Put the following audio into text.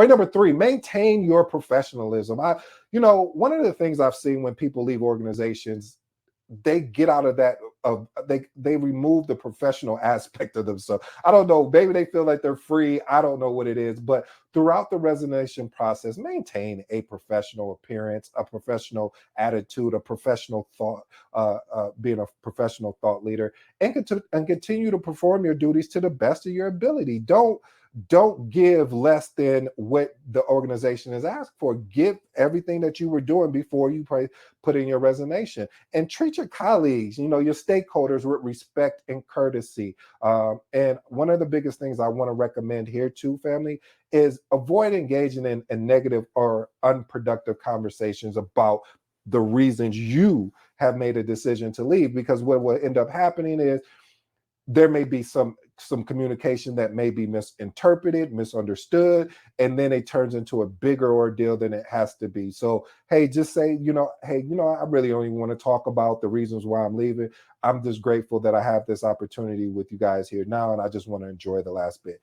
Point number three, maintain your professionalism. One of the things I've seen when people leave organizations, they get out of that of they remove the professional aspect of themselves. I don't know, maybe they feel like they're free. I don't know what it is, but throughout the resignation process, maintain a professional appearance, a professional attitude, a professional thought, being a professional thought leader, and continue to perform your duties to the best of your ability. Don't give less than what the organization has asked for. Give everything that you were doing before you put in your resignation, and treat your colleagues, your stakeholders, with respect and courtesy. And one of the biggest things I want to recommend here too, family, is avoid engaging in negative or unproductive conversations about the reasons you have made a decision to leave, because what will end up happening is there may be some communication that may be misinterpreted, misunderstood, and then it turns into a bigger ordeal than it has to be. So, hey, just say, hey, I really don't even want to talk about the reasons why I'm leaving. I'm just grateful that I have this opportunity with you guys here now, and I just want to enjoy the last bit.